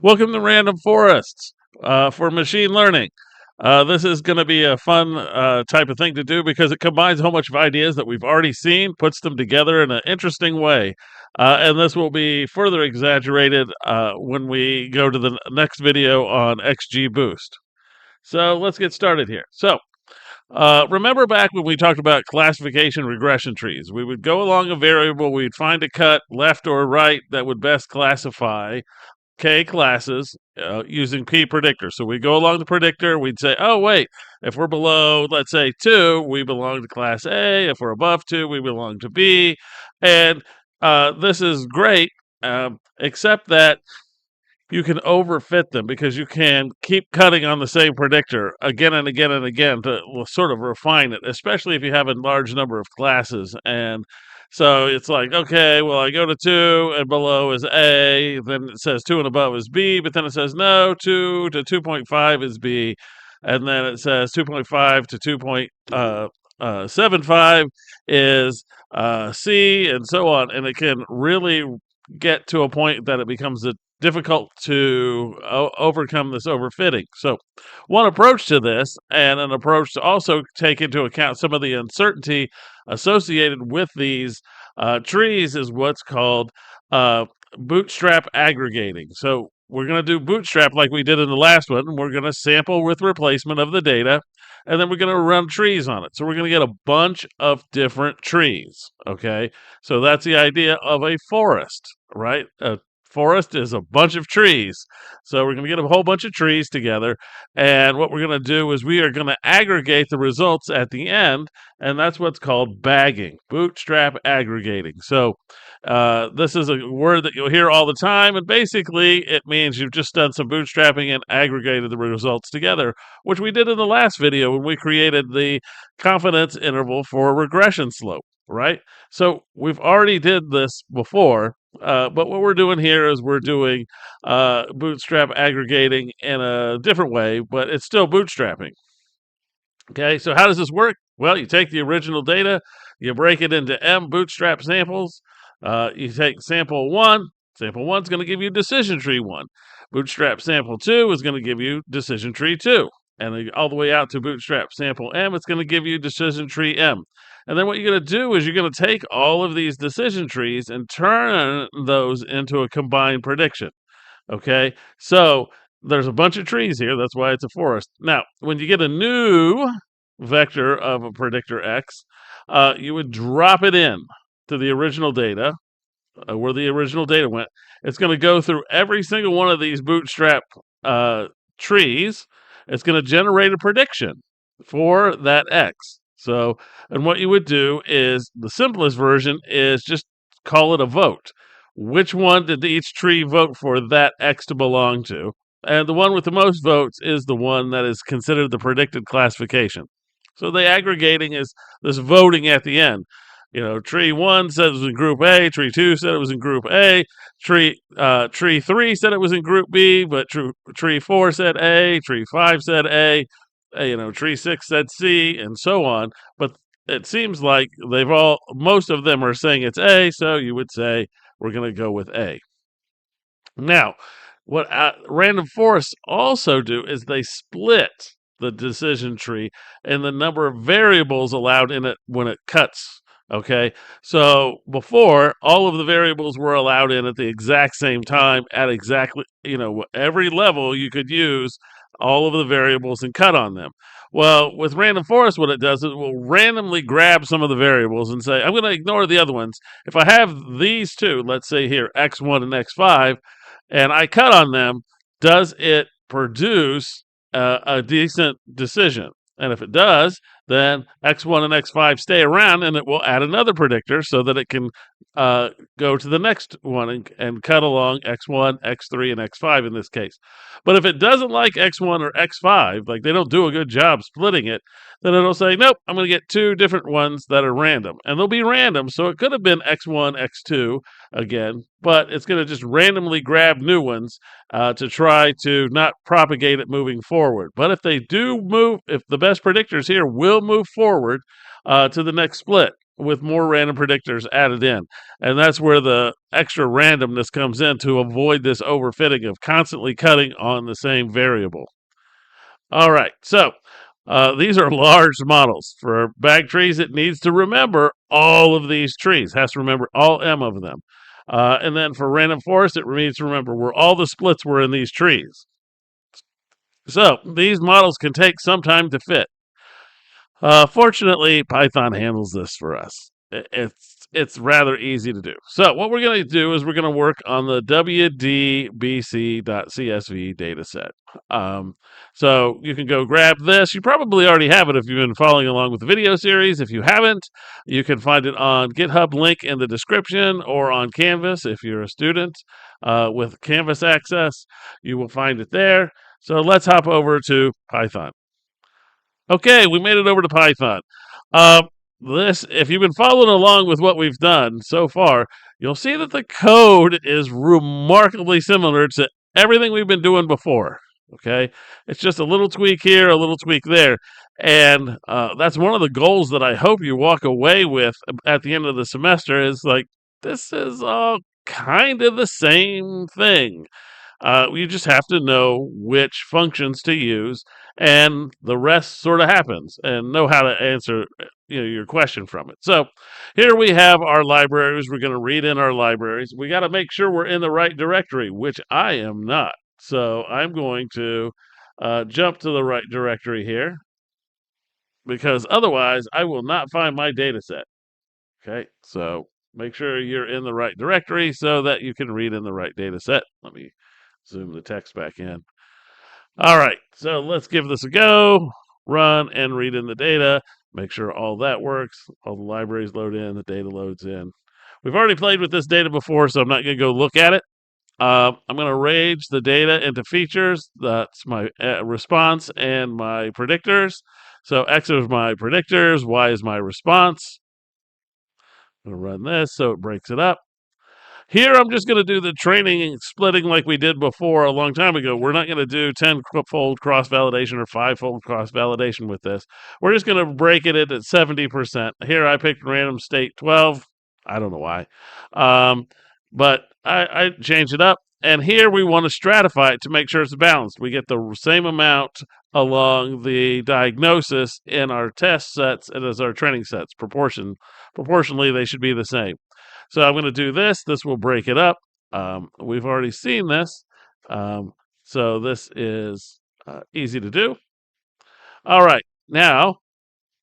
Welcome to Random Forests for machine learning. This is going to be a fun type of thing to do because it combines a whole bunch of ideas that we've already seen, puts them together in an interesting way. And this will be further exaggerated when we go to the next video on XGBoost. So let's get started here. Remember back when we talked about classification regression trees? We would go along a variable, we'd find a cut left or right that would best classify K classes using P predictor. So we go along the predictor. We'd say, oh, wait, if we're below, let's say 2, we belong to class A. If we're above 2, we belong to B. And this is great, except that you can overfit them because you can keep cutting on the same predictor again and again and again to sort of refine it, especially if you have a large number of classes. And so it's like, okay, well, I go to 2 and below is A, then it says 2 and above is B, but then it says no, 2 to 2.5 is B, and then it says 2.5 to 2.75 is C, and so on. And it can really get to a point that it becomes difficult to overcome this overfitting. So, one approach to this, and an approach to also take into account some of the uncertainty associated with these trees, is what's called bootstrap aggregating. So, we're going to do bootstrap like we did in the last one. We're going to sample with replacement of the data, and then we're going to run trees on it. So, we're going to get a bunch of different trees. Okay. So, that's the idea of a forest, right? A forest is a bunch of trees. So we're going to get a whole bunch of trees together. And what we're going to do is we are going to aggregate the results at the end. And that's what's called bagging, bootstrap aggregating. So this is a word that you'll hear all the time. And basically, it means you've just done some bootstrapping and aggregated the results together, which we did in the last video when we created the confidence interval for regression slope, right? So we've already did this before. But what we're doing here is we're doing bootstrap aggregating in a different way, but it's still bootstrapping. Okay, so how does this work? Well, you take the original data, you break it into M bootstrap samples. You take sample 1. Sample 1 is going to give you decision tree 1. Bootstrap sample 2 is going to give you decision tree 2. And all the way out to bootstrap sample M, it's going to give you decision tree M. And then what you're going to do is you're going to take all of these decision trees and turn those into a combined prediction. Okay, so there's a bunch of trees here. That's why it's a forest. Now, when you get a new vector of a predictor X, you would drop it in to the original data, where the original data went. It's going to go through every single one of these bootstrap trees. It's going to generate a prediction for that X. So, and what you would do is the simplest version is just call it a vote. Which one did each tree vote for that X to belong to? And the one with the most votes is the one that is considered the predicted classification. So the aggregating is this voting at the end. You know, tree 1 said it was in group A, tree 2 said it was in group A, tree 3 said it was in group B, but tree 4 said A, tree 5 said A, tree 6 said C, and so on. But it seems like most of them are saying it's A, so you would say we're going to go with A. Now, what random forests also do is they split the decision tree and the number of variables allowed in it when it cuts. Okay, so before all of the variables were allowed in at the exact same time at exactly, every level you could use all of the variables and cut on them. Well, with random forest, what it does is it will randomly grab some of the variables and say, I'm going to ignore the other ones. If I have these two, let's say here, X1 and X5, and I cut on them, does it produce a decent decision? And if it does, then X1 and X5 stay around and it will add another predictor so that it can go to the next one and cut along X1, X3, and X5 in this case. But if it doesn't like X1 or X5, like they don't do a good job splitting it, then it'll say, nope, I'm going to get 2 different ones that are random. And they'll be random, so it could have been X1, X2 again, but it's going to just randomly grab new ones to try to not propagate it moving forward. But if they do move, if the best predictors here will move forward to the next split, with more random predictors added in. And that's where the extra randomness comes in to avoid this overfitting of constantly cutting on the same variable. All right, so these are large models. For bag trees, it needs to remember all of these trees, has to remember all M of them. And then for random forest, it needs to remember where all the splits were in these trees. So these models can take some time to fit. Fortunately, Python handles this for us. It's rather easy to do. So what we're going to do is we're going to work on the wdbc.csv dataset. So you can go grab this. You probably already have it if you've been following along with the video series. If you haven't, you can find it on GitHub link in the description or on Canvas if you're a student with Canvas access. You will find it there. So let's hop over to Python. Okay, we made it over to Python. If you've been following along with what we've done so far, you'll see that the code is remarkably similar to everything we've been doing before. Okay, it's just a little tweak here, a little tweak there, and that's one of the goals that I hope you walk away with at the end of the semester. Is like this is all kind of the same thing. You just have to know which functions to use, and the rest sort of happens, and know how to answer your question from it. So here we have our libraries. We're going to read in our libraries. We got to make sure we're in the right directory, which I am not. So I'm going to jump to the right directory here, because otherwise I will not find my data set. Okay, so make sure you're in the right directory so that you can read in the right data set. Let me zoom the text back in. All right, so let's give this a go. Run and read in the data. Make sure all that works. All the libraries load in, the data loads in. We've already played with this data before, so I'm not going to go look at it. I'm going to arrange the data into features. That's my response and my predictors. So X is my predictors, Y is my response. I'm going to run this so it breaks it up. Here, I'm just going to do the training and splitting like we did before a long time ago. We're not going to do 10-fold cross-validation or 5-fold cross-validation with this. We're just going to break it at 70%. Here, I picked random state 12. I don't know why. But I changed it up. And here, we want to stratify it to make sure it's balanced. We get the same amount along the diagnosis in our test sets and as our training sets. Proportionally, they should be the same. So I'm going to do this. This will break it up. We've already seen this. So this is easy to do. All right. Now,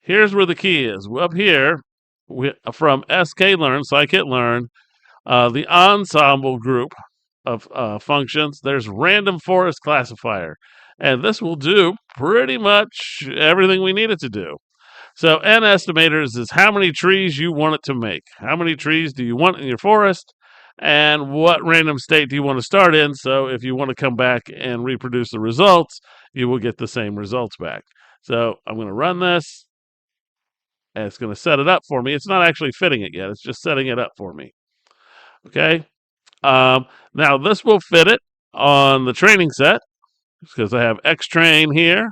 here's where the key is. Up here, from sklearn, Sci-kit learn, the ensemble group of functions, there's random forest classifier. And this will do pretty much everything we need it to do. So N estimators is how many trees you want it to make. How many trees do you want in your forest? And what random state do you want to start in? So if you want to come back and reproduce the results, you will get the same results back. So I'm going to run this, and it's going to set it up for me. It's not actually fitting it yet. It's just setting it up for me. Okay. Now this will fit it on the training set because I have X train here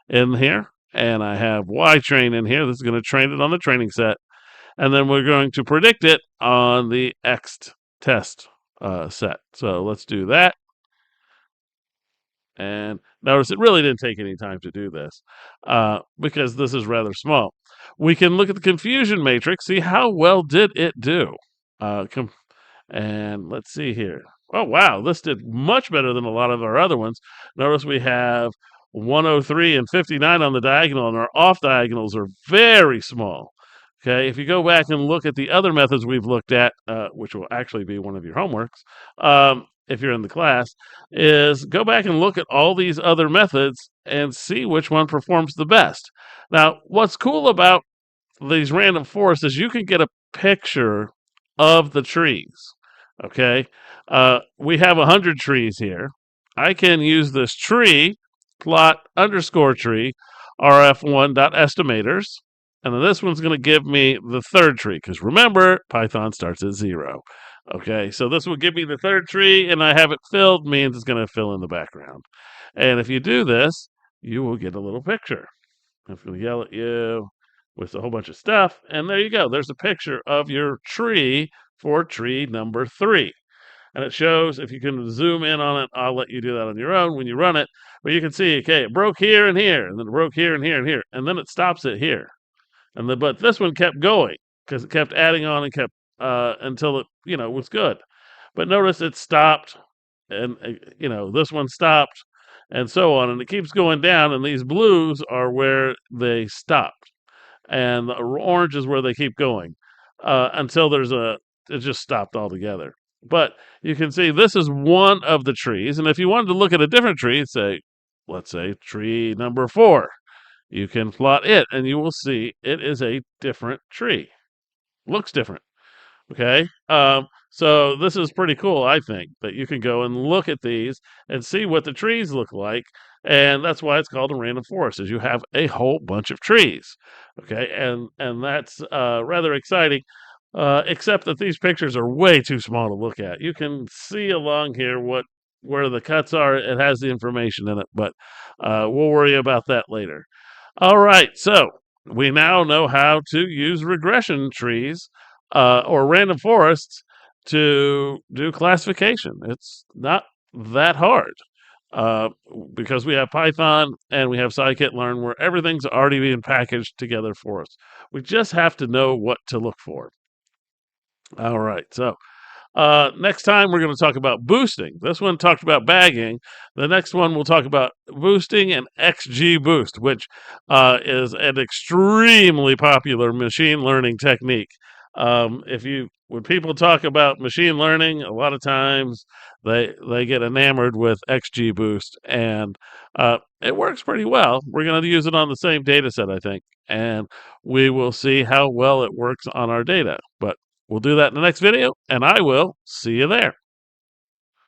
in here. And I have Y train in here. This is going to train it on the training set. And then we're going to predict it on the X test set. So let's do that. And notice it really didn't take any time to do this because this is rather small. We can look at the confusion matrix, see how well did it do. And let's see here. Oh, wow, this did much better than a lot of our other ones. Notice we have 103 and 59 on the diagonal, and our off diagonals are very small. Okay, if you go back and look at the other methods we've looked at, which will actually be one of your homeworks, if you're in the class, is go back and look at all these other methods and see which one performs the best. Now, what's cool about these random forests is you can get a picture of the trees. Okay, we have 100 trees here. I can use this tree plot underscore tree rf1.estimators, and then this one's going to give me the third tree because remember Python starts at 0. Okay, so this will give me the third tree, and I have it filled means it's going to fill in the background. And if you do this, you will get a little picture. I'm going to yell at you. with a whole bunch of stuff. And there you go. There's a picture of your tree for tree number 3. And it shows, if you can zoom in on it, I'll let you do that on your own when you run it. But you can see, okay, it broke here and here, and then it broke here and here and here, and then it stops it here. But this one kept going because it kept adding on and kept until it was good. But notice it stopped, and this one stopped, and so on, and it keeps going down. And these blues are where they stopped, and the orange is where they keep going until it just stopped altogether. But you can see this is one of the trees, and if you wanted to look at a different tree, let's say tree number 4, you can plot it, and you will see it is a different tree. Looks different. Okay. So this is pretty cool, I think, that you can go and look at these and see what the trees look like. And that's why it's called a random forest, is you have a whole bunch of trees. Okay. And that's rather exciting. Except that these pictures are way too small to look at. You can see along here where the cuts are. It has the information in it, but we'll worry about that later. All right, so we now know how to use regression trees or random forests to do classification. It's not that hard uh, because we have Python and we have Sci-kit Learn, where everything's already being packaged together for us. We just have to know what to look for. All right, so next time, we're going to talk about boosting. This one talked about bagging. The next one, we'll talk about boosting and XGBoost, which is an extremely popular machine learning technique. When people talk about machine learning, a lot of times they get enamored with XGBoost, and it works pretty well. We're going to use it on the same data set, I think, and we will see how well it works on our data. But we'll do that in the next video, and I will see you there.